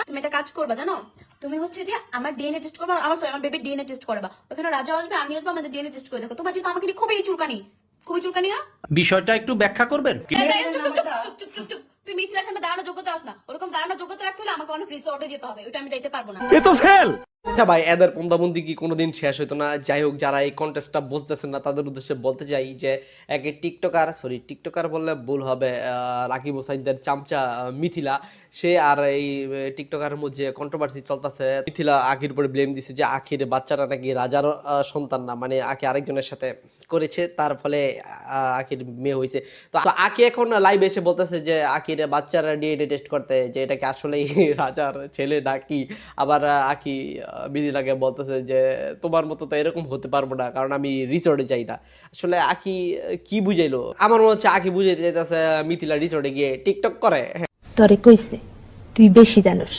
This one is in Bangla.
তুমি একটা কাজ করবা জানো, তুমি হচ্ছে যে আমার ডিএনএ টেস্ট করবা, আমার বেবির ডিএনএ টেস্ট করবা। ওখানে রাজা আসবে, আমি আসবো, আমাদের ডিএনএ টেস্ট করে দেখো। তোমার যেহেতু আমাকে নিয়ে খুবই চুলকানি না? বিষয়টা একটু ব্যাখ্যা করবেন? চুপ। তুই মিথিলার সামনে দাঁড়ানোর যোগ্যতা রাখ না। ওরকম দাঁড়ানোর যোগ্যতা রাখতে হলে আমাকে অনেক রিসোর্টে যেতে হবে, ওটা আমি যাইতে পারবো না। আচ্ছা ভাই, এদের পন্দাবন্দি কি কোনোদিন শেষ হইতো না? যাই হোক, যারা এই কন্টেস্টটা বুঝতেছেন না তাদের উদ্দেশ্যে বলতে চাই যে একে টিকটকার বললে ভুল হবে, রাকিব হোসাইনদের চামচা মিথিলা, সে আর এই টিকটকারের মধ্যে কন্ট্রোভার্সি চলতেছে। মিথিলা আখির উপরে ব্লেম দিছে যে আখির বাচ্চাটা নাকি রাজার সন্তান না, মানে আখি আরেকজনের সাথে করেছে, তার ফলে আখির মেয়ে হয়েছে। তো আখি এখন লাইভে এসে বলতেছে যে আখির বাচ্চারা ডিএনএ টেস্ট করতে, যে এটা কি আসলেই রাজার ছেলে নাকি। আবার আখি মিথিলাকে বলতেছে যে তোমার মতো তো এরকম হতে পারবো না, কারণ আমি রিসোর্টে যাই না। আসলে আখি কি বুঝাইলো? আমার মনে হচ্ছে আখি বুঝাইতে চাইতেছে মিথিলা রিসোর্টে গিয়ে টিকটক করে। তরে কইছে তুই বেশি জানোস।